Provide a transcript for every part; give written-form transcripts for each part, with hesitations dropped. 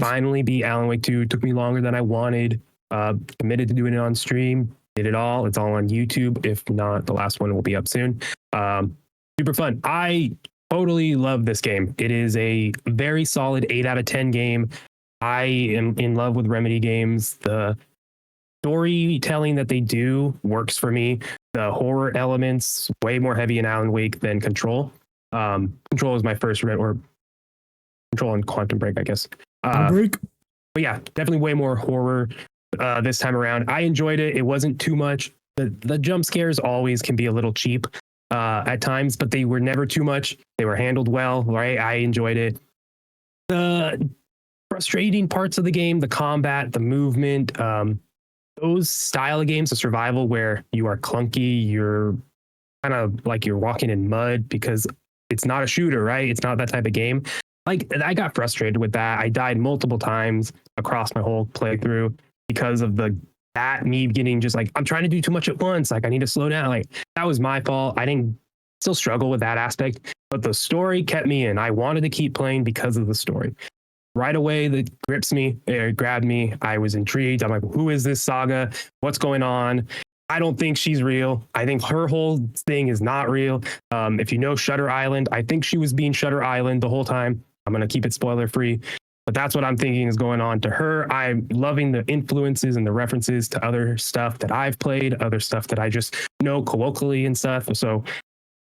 finally beat Alan Wake 2. It took me longer than I wanted. Committed to doing it on stream. Did it all. It's all on YouTube. If not, the last one will be up soon. Super fun. I totally love this game. It is a very solid 8 out of 10 game. I am in love with Remedy games. The storytelling that they do works for me. The horror elements way more heavy in Alan Wake than Control. Control is my first or Control and Quantum Break, I guess. Break. But yeah, definitely way more horror this time around. I enjoyed it. It wasn't too much. The jump scares always can be a little cheap at times, but they were never too much. They were handled well, right? I enjoyed it. The frustrating parts of the game, the combat, the movement, those style of games of survival where you are clunky, you're kind of like you're walking in mud because it's not a shooter, right? It's not that type of game. Like, I got frustrated with that. I died multiple times across my whole playthrough because of me getting just like, I'm trying to do too much at once. Like, I need to slow down. Like, that was my fault. I didn't still struggle with that aspect, but the story kept me in. I wanted to keep playing because of the story. Right away, that grips me, it grabbed me. I was intrigued. I'm like, who is this Saga? What's going on? I don't think she's real. I think her whole thing is not real. If you know Shutter Island, I think she was being Shutter Island the whole time. I'm going to keep it spoiler free, but that's what I'm thinking is going on to her. I'm loving the influences and the references to other stuff that I've played, other stuff that I just know colloquially and stuff. So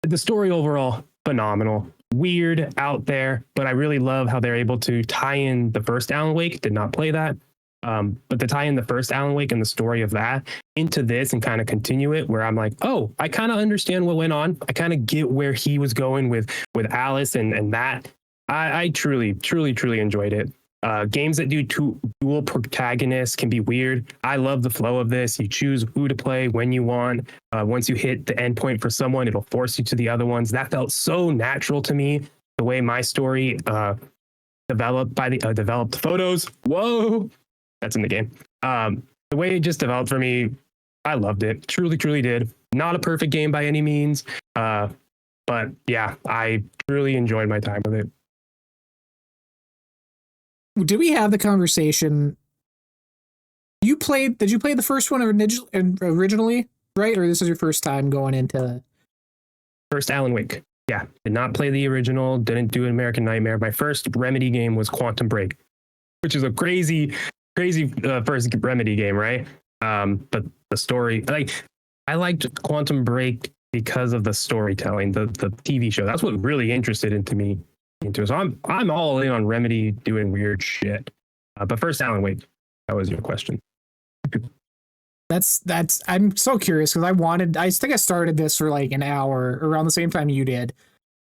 the story overall, phenomenal. Weird, out there, but I really love how they're able to tie in the first Alan Wake. Did not play that, but to tie in the first Alan Wake and the story of that into this and kind of continue it, where I'm like, oh, I kind of understand what went on. I kind of get where he was going with Alice and that. I truly enjoyed it. Games that do dual protagonists can be weird. I love the flow of this. You choose who to play when you want. Once you hit the end point for someone, it'll force you to the other ones. That felt so natural to me. The way my story developed by the developed photos. Whoa, that's in the game. The way it just developed for me, I loved it. Truly did. Not a perfect game by any means, but yeah, I truly enjoyed my time with it. Did we have the conversation? Did you play the first one originally, right? Or this is your first time going into first Alan Wake? Yeah, did not play the original. Didn't do American Nightmare. My first Remedy game was Quantum Break, which is a crazy first Remedy game, right? But the story, like, I liked Quantum Break because of the storytelling, the TV show. That's what really interested me. So I'm all in on Remedy doing weird shit. But first, Alan Wake, that was your question. That's I'm so curious because I think I started this for like an hour around the same time you did,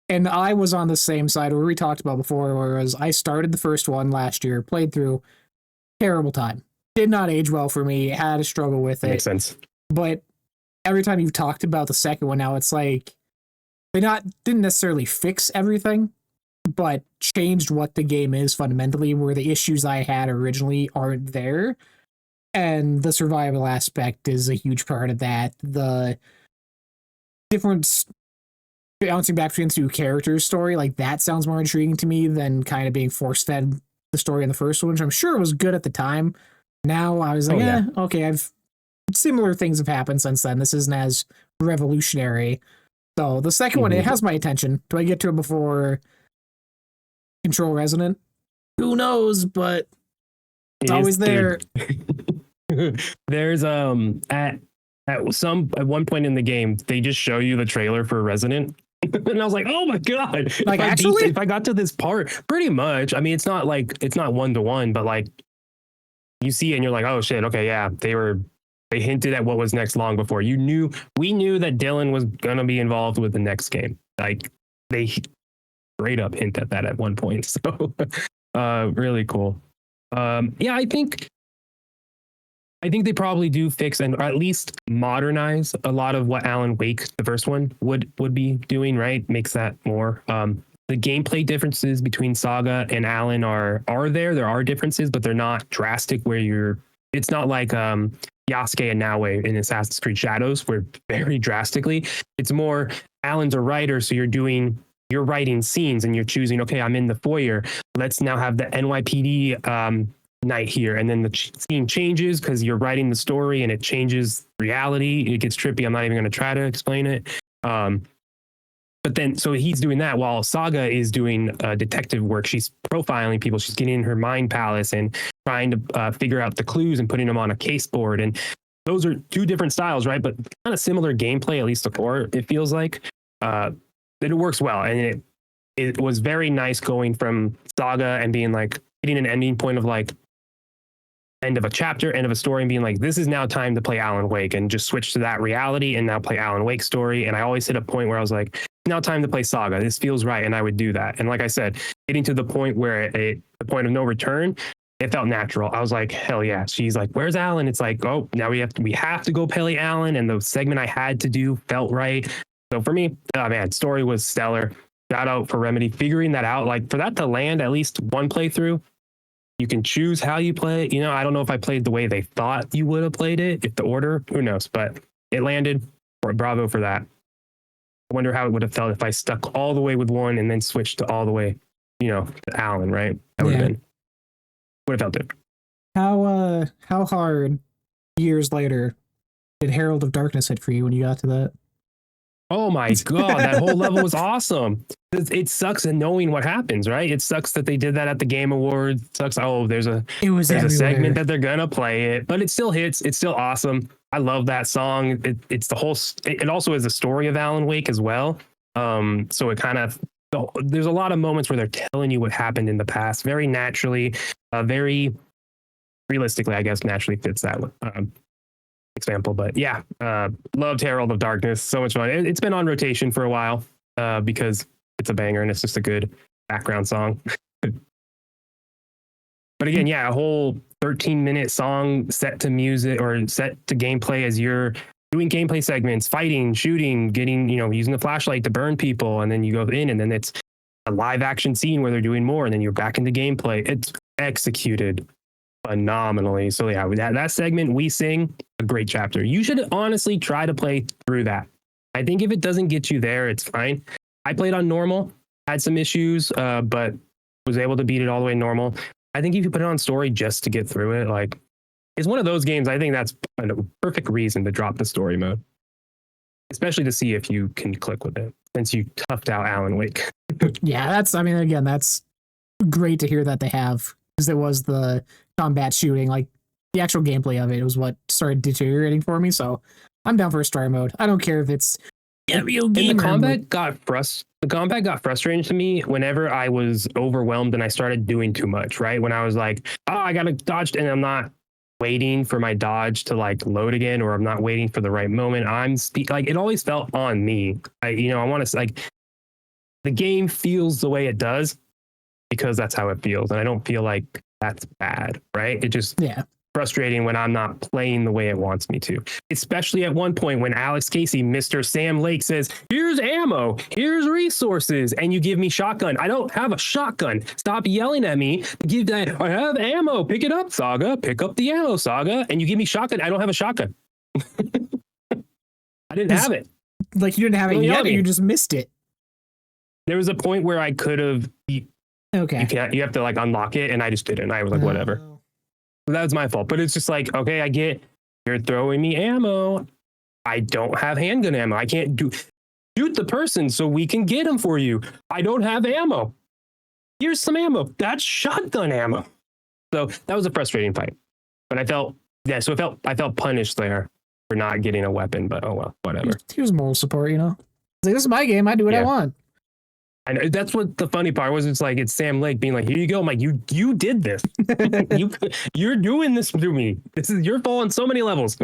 and I was on the same side where we talked about before, whereas I started the first one last year, played through, terrible time, did not age well for me, had a struggle with it. Makes sense. But every time you've talked about the second one, now it's like they didn't necessarily fix everything, but changed what the game is fundamentally, where the issues I had originally aren't there. And the survival aspect is a huge part of that. The difference bouncing back between two characters story, like that sounds more intriguing to me than kind of being force-fed the story in the first one, which I'm sure was good at the time. Now I was like, okay, similar things have happened since then. This isn't as revolutionary. So the second one, it has my attention. Do I get to it before Control Resonant? Who knows, but it's always there. There's at one point in the game they just show you the trailer for Resident and I was like, oh my god, like if I got to this part, pretty much, I mean, it's not 1-to-1, but like you see it and you're like, oh shit, okay, yeah, they hinted at what was next long before. We knew that Dylan was gonna be involved with the next game. Like, they straight up hint at that at one point. So really cool. Yeah, I think they probably do fix and or at least modernize a lot of what Alan Wake, the first one, would be doing, right? Makes that more. The gameplay differences between Saga and Alan are there. There are differences, but they're not drastic it's not like Yasuke and Naoe in Assassin's Creed Shadows, where very drastically. It's more Alan's a writer, so you're doing you're writing scenes and you're choosing, okay, I'm in the foyer. Let's now have the NYPD night here. And then the scene changes because you're writing the story and it changes reality. It gets trippy. I'm not even going to try to explain it. But then, so he's doing that while Saga is doing detective work. She's profiling people. She's getting in her mind palace and trying to figure out the clues and putting them on a case board. And those are two different styles, right? But kind of similar gameplay, at least the core, it feels like. It works well. And it was very nice going from Saga and being like, hitting an ending point of like, end of a chapter, end of a story, and being like, this is now time to play Alan Wake, and just switch to that reality and now play Alan Wake's story. And I always hit a point where I was like, now time to play Saga. This feels right. And I would do that. And like I said, getting to the point where the point of no return, it felt natural. I was like, hell yeah. She's like, where's Alan? It's like, oh, now we have to go play Alan. And the segment I had to do felt right. So for me, oh man, story was stellar. Shout out for Remedy figuring that out. Like for that to land at least one playthrough, you can choose how you play it. You know, I don't know if I played the way they thought you would have played it, if the order, who knows, but it landed. Bravo for that. I wonder how it would have felt if I stuck all the way with one and then switched to all the way, to Alan, right? That would have felt it. How hard years later did Herald of Darkness hit for you when you got to that? Oh my God, that whole level was awesome. It sucks knowing what happens, right? It sucks that they did that at the Game Awards. It sucks. Oh, there's a segment that they're gonna play it, but it still hits. It's still awesome. I love that song. It's the whole. It also is the story of Alan Wake as well. So it kind of there's a lot of moments where they're telling you what happened in the past, very naturally, very realistically, I guess, naturally fits that example. But yeah, loved Herald of Darkness. So much fun. It's been on rotation for a while because it's a banger and it's just a good background song. But again, yeah, a whole 13-minute song set to music or set to gameplay as you're doing gameplay segments, fighting, shooting, getting, using the flashlight to burn people. And then you go in and then it's a live action scene where they're doing more. And then you're back into gameplay. It's executed phenomenally. So yeah, that segment, We Sing, a great chapter. You should honestly try to play through that. I think if it doesn't get you there, it's fine. I played on normal, had some issues, but was able to beat it all the way normal. I think if you put it on story just to get through it, like it's one of those games. I think that's a perfect reason to drop the story mode, especially to see if you can click with it since you toughed out Alan Wake. Yeah, that's great to hear that they have, because it was the combat shooting, like the actual gameplay of it was what started deteriorating for me. So I'm down for a story mode. I don't care if it's a real game. And the combat got frustrating to me whenever I was overwhelmed and I started doing too much, right? When I was like, oh, I got to dodge, and I'm not waiting for my dodge to like load again, or I'm not waiting for the right moment. It always felt on me. I want to like the game feels the way it does because that's how it feels. And I don't feel like that's bad, right? It just frustrating when I'm not playing the way it wants me to. Especially at one point when Alex Casey, Mr. Sam Lake, says, here's ammo, here's resources, and you give me shotgun. I don't have a shotgun. Stop yelling at me. Give that. I have ammo. Pick it up, Saga. Pick up the ammo, Saga. And you give me shotgun. I don't have a shotgun. I didn't have it. Like you didn't have it yet, or you just missed it? There was a point where I could have. Okay. You have to like unlock it, and I just didn't. I was like, whatever. That was my fault. But it's just like, okay, I get you're throwing me ammo. I don't have handgun ammo. I can't shoot the person so we can get him for you. I don't have ammo. Here's some ammo. That's shotgun ammo. So that was a frustrating fight. But I felt punished there for not getting a weapon. But oh well, whatever. Here's moral support, Like, this is my game. I do what I want. And that's what the funny part was. It's like, it's Sam Lake being like, here you go. I'm like, you did this. You're doing this to me. You're falling so many levels.